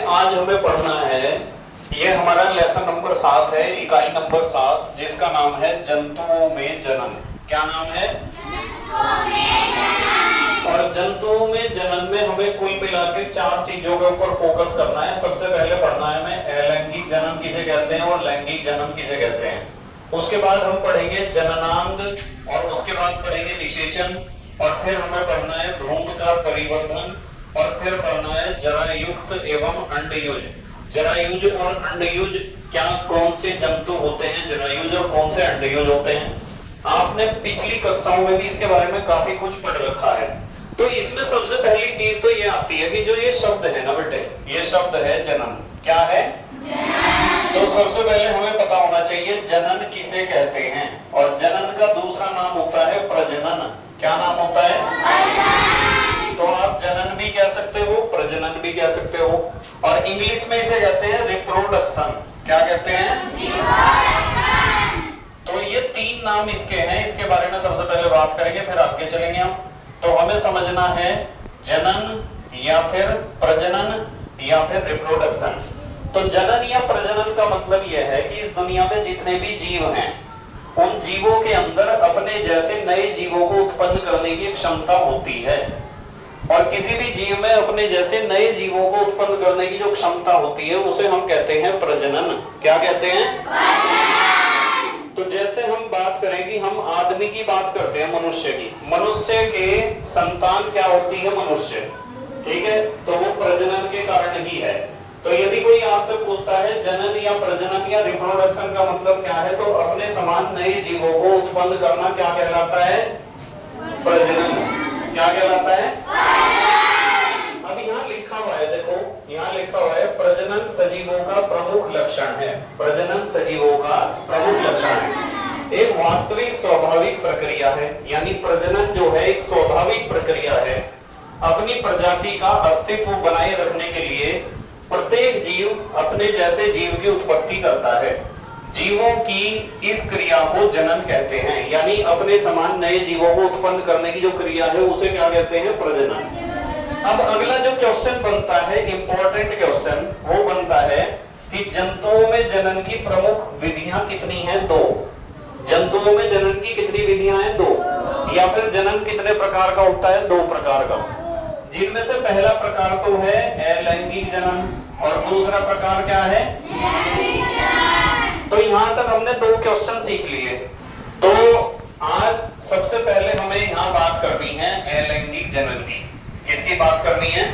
आज हमें पढ़ना है, ये हमारा लेसन नंबर 7 है, इकाई नंबर 7, जिसका नाम है जंतुओं में जनन। क्या नाम है? और जंतुओं में जनन में हमें कुल मिलाकर 4 चीजों के ऊपर फोकस करना है। सबसे पहले पढ़ना है हमें अलैंगिक जनन किसे कहते हैं और लैंगिक जनन किसे कहते हैं। उसके बाद हम पढ़ेंगे जननांग और उसके बाद पढ़ेंगे निषेचन, और फिर हमें पढ़ना है भ्रूण का परिवर्धन, और फिर पढ़ना है जरायुक्त एवं अंडयुज। जरायुज और अंडयुज क्या कौन से जंतु होते हैं, जरायुज और कौन से अंडयुज होते हैं। आपने पिछली कक्षाओं में भी इसके बारे में काफी कुछ पढ़ रखा है। तो इसमें सबसे पहली चीज तो ये आती है कि जो ये शब्द है ना बेटे, ये शब्द है जनन। क्या है? तो सबसे पहले हमें पता होना चाहिए जनन किसे कहते हैं, और जनन का दूसरा नाम होता है प्रजनन। क्या नाम होता है? तो आप जनन भी कह सकते हो, प्रजनन भी कह सकते हो, और इंग्लिश में इसे कहते हैं रिप्रोडक्शन। क्या कहते हैं? तो ये 3 नाम इसके हैं, इसके बारे में सबसे पहले बात करेंगे, फिर आगे चलेंगे हम। तो हमें समझना है जनन या फिर प्रजनन या फिर रिप्रोडक्शन। तो जनन या प्रजनन का मतलब यह है कि इस दुनिया में जितने भी जीव हैं, उन जीवों के अंदर अपने जैसे नए जीवों को उत्पन्न करने की क्षमता होती है, और किसी भी जीव में अपने जैसे नए जीवों को उत्पन्न करने की जो क्षमता होती है उसे हम कहते हैं प्रजनन। क्या कहते हैं? तो जैसे हम बात करें कि हम आदमी की बात करते हैं, मनुष्य की, मनुष्य के संतान क्या होती है? मनुष्य। ठीक है, तो वो प्रजनन के कारण ही है। तो यदि कोई आपसे पूछता है जनन या प्रजनन या रिप्रोडक्शन का मतलब क्या है, तो अपने समान नए जीवों को उत्पन्न करना क्या कहलाता है? प्रजनन। क्या कहलाता है? अब यहाँ लिखा हुआ है, देखो यहाँ लिखा हुआ है प्रजनन सजीवों का प्रमुख लक्षण है। प्रजनन सजीवों का प्रमुख लक्षण है, एक वास्तविक स्वाभाविक प्रक्रिया है। यानी प्रजनन जो है एक स्वाभाविक प्रक्रिया है। अपनी प्रजाति का अस्तित्व बनाए रखने के लिए प्रत्येक जीव अपने जैसे जीव की उत्पत्ति करता है। जीवों की इस क्रिया को जनन कहते हैं, यानी अपने समान नए जीवों को उत्पन्न करने की जो क्रिया है उसे क्या कहते हैं? प्रजनन। अब अगला जो क्वेश्चन बनता है, इंपॉर्टेंट क्वेश्चन, वो बनता है कि जंतुओं में जनन की प्रमुख विधियां कितनी हैं? 2। जंतुओं में जनन की कितनी विधियां हैं? 2। या फिर जनन कितने प्रकार का होता है? 2 प्रकार का, जिनमें से पहला प्रकार तो है अलैंगिक जनन, और दूसरा प्रकार क्या है? तो यहाँ तक हमने 2 क्वेश्चन सीख लिए। तो आज सबसे पहले हमें यहाँ बात करनी है अलैंगिक जनन की। किसकी बात करनी है?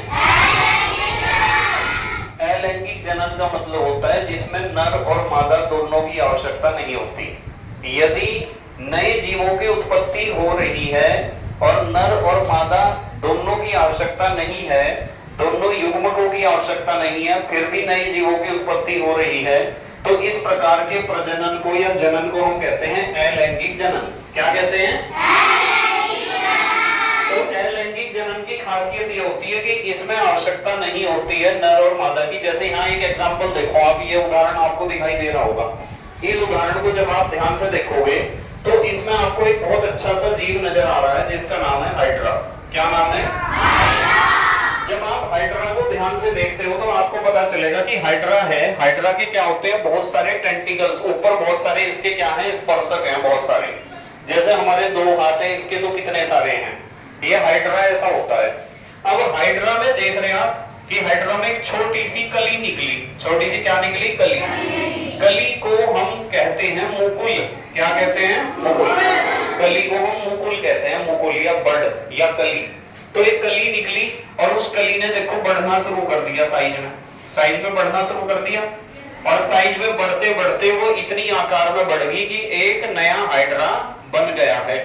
अलैंगिक जनन का मतलब होता है जिसमें नर और मादा दोनों की आवश्यकता नहीं होती। यदि नए जीवों की उत्पत्ति हो रही है और नर और मादा दोनों की आवश्यकता नहीं है, दोनों युग्मकों की आवश्यकता नहीं है, फिर भी नए जीवों की उत्पत्ति हो रही है, तो इस प्रकार के प्रजनन को या जनन को हम कहते हैं अलैंगिक जनन। क्या कहते हैं? तो अलैंगिक जनन की खासियत ये होती है कि इसमें आवश्यकता नहीं होती है नर और मादा की। जैसे यहाँ एक एग्जांपल देखो आप, ये उदाहरण आपको दिखाई दे रहा होगा। इस उदाहरण को जब आप ध्यान से देखोगे तो इसमें आपको एक बहुत अच्छा सा जीव नजर आ रहा है जिसका नाम है हाइड्रा। क्या नाम है? जब आप हाइड्रा को ध्यान से देखते हो तो आपको पता चलेगा कि हाइड्रा है, हाइड्रा के क्या होते हैं? बहुत सारे टेंटिकल्स, ऊपर बहुत सारे इसके क्या है? स्पर्शक हैं बहुत सारे। जैसे हमारे 2 हाथ हैं, इसके तो कितने सारे हैं। ये हाइड्रा ऐसा होता है। अब हाइड्रा में देख रहे हैं आप कि हाइड्रा में एक छोटी सी कली निकली। छोटी सी क्या निकली? कली। कली को हम कहते हैं मुकुल। क्या कहते हैं? मुकुल। कली को हम मुकुल कहते हैं, मुकुल या बड या कली। तो एक कली निकली और उस कली ने देखो बढ़ना शुरू कर दिया, साइज में बढ़ना शुरू कर दिया, और साइज में बढ़ते बढ़ते वो इतनी आकार में बढ़ गई कि एक नया हाइड्रा बन गया है।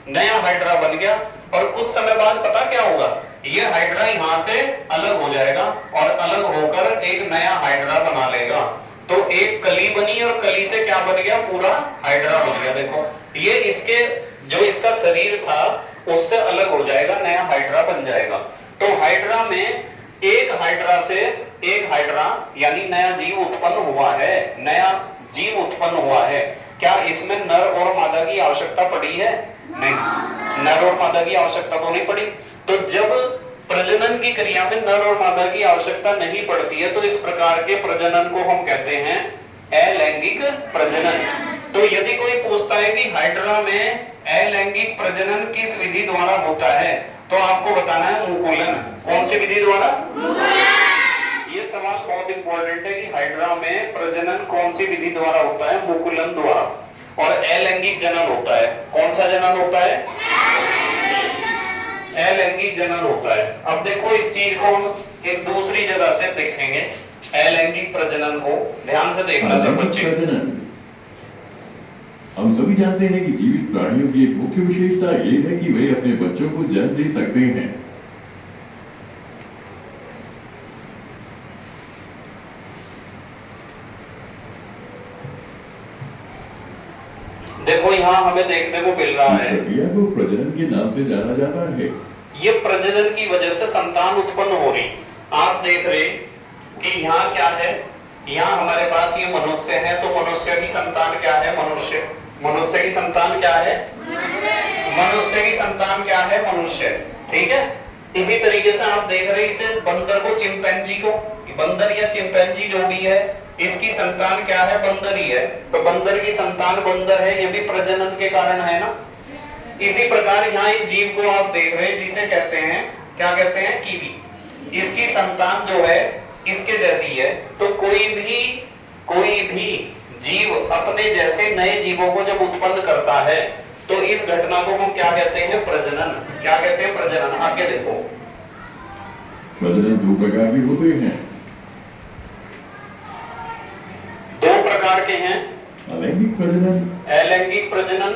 नया हाइड्रा बन गया, और कुछ समय बाद पता क्या होगा? ये हाइड्रा यहाँ से अलग हो जाएगा और अलग होकर एक नया हाइड्रा बना लेगा। तो एक कली बनी और कली से क्या बन गया? पूरा हाइड्रा बन गया। देखो ये इसके जो इसका शरीर था उससे अलग हो जाएगा, नया हाइड्रा बन जाएगा। तो हाइड्रा में एक हाइड्रा से एक हाइड्रा यानी नया जीव उत्पन्न हुआ है, नया जीव उत्पन्न हुआ है। क्या इसमें नर और मादा की आवश्यकता पड़ी है? नहीं, नर और मादा की आवश्यकता तो नहीं पड़ी। तो जब प्रजनन की क्रिया में नर और मादा की आवश्यकता नहीं पड़ती है, तो इस प्रकार के प्रजनन को हम कहते हैं अलैंगिक प्रजनन। तो यदि कोई पूछता है कि हाइड्रा में अलैंगिक प्रजनन किस विधि द्वारा होता है, तो आपको बताना है मुकुलन। कौन सी विधि द्वारा? ये सवाल बहुत इंपॉर्टेंट है कि हाइड्रा में प्रजनन कौन सी विधि द्वारा होता है? मुकुलन द्वारा। और अलैंगिक जनन होता है, कौन सा जनन होता है? अलैंगिक जनन होता है। अब देखो इस चीज को हम एक दूसरी जगह से देखेंगे, अलैंगिक प्रजनन को ध्यान से देखना सब बच्चे। हम सभी जानते हैं कि जीवित प्राणियों की एक मुख्य विशेषता ये है कि वे अपने बच्चों को जन्म दे सकते हैं। देखो यहाँ हमें देखने को मिल रहा है, प्रक्रिया को प्रजनन के नाम से जाना जाता है। ये प्रजनन की वजह से संतान उत्पन्न हो रही। आप देख रहे कि यहाँ क्या है, यहाँ हमारे पास ये मनुष्य है, तो मनुष्य की संतान क्या है? मनुष्य। मनुष्य की संतान क्या है? मनुष्य की संतान क्या है? मनुष्य। ठीक है। इसी तरीके से आप देख रहे इसे बंदर को, चिंपैंजी को, बंदर या चिंपैंजी जो भी है, इसकी संतान क्या है? बंदर ही है। तो बंदर की संतान बंदर है, ये भी प्रजनन के कारण है ना। इसी प्रकार यहाँ एक जीव को आप देख रहे हैं जिसे कहते हैं, क्या कहते हैं? कीवी। इसकी संतान जो है इसके जैसी है। तो कोई भी जीव अपने जैसे नए जीवों को जब उत्पन्न करता है तो इस घटना को हम क्या कहते हैं? प्रजनन। क्या कहते हैं? प्रजनन। आगे देखो, प्रजनन दो प्रकार के होते हैं। दो प्रकार के हैं, अलैंगिक प्रजनन, अलैंगिक प्रजनन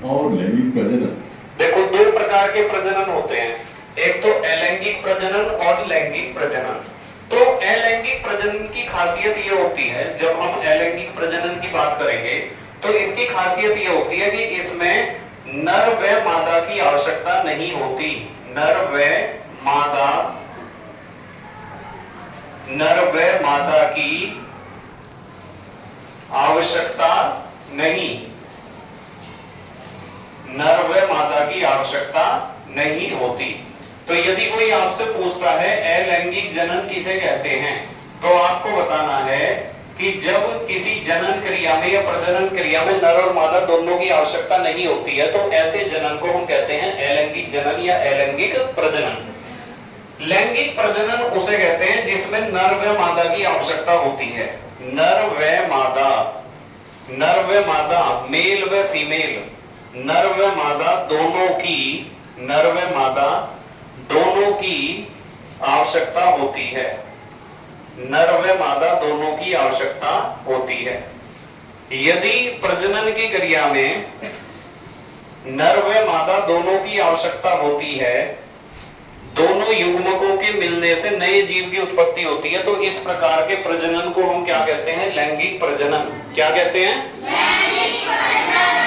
और लैंगिक प्रजनन। देखो दो प्रकार के प्रजनन होते हैं, एक तो अलैंगिक प्रजनन और लैंगिक प्रजनन। तो अलैंगिक प्रजनन की खासियत ये होती है, जब हम अलैंगिक प्रजनन की बात करेंगे तो इसकी खासियत ये होती है कि इसमें नर व मादा की आवश्यकता नहीं होती। नर व मादा की आवश्यकता नहीं, नर व मादा की आवश्यकता नहीं होती। तो यदि कोई आपसे पूछता है अलैंगिक जनन किसे कहते हैं, तो आपको बताना है कि जब किसी जनन क्रिया में या प्रजनन क्रिया में नर और मादा दोनों की आवश्यकता नहीं होती है, तो ऐसे जनन को हम कहते हैं अलैंगिक जनन या अलैंगिक प्रजनन। लैंगिक प्रजनन उसे कहते हैं जिसमें नर व मादा की आवश्यकता होती है। नर व मादा, मेल व फीमेल, नर व मादा दोनों की आवश्यकता होती है। नर व मादा दोनों की आवश्यकता होती है। यदि प्रजनन की क्रिया में नर व मादा दोनों की आवश्यकता होती है, दोनों युग्मकों के मिलने से नए जीव की उत्पत्ति होती है, तो इस प्रकार के प्रजनन को हम क्या कहते हैं? लैंगिक प्रजनन। क्या कहते हैं? लैंगिक प्रजनन।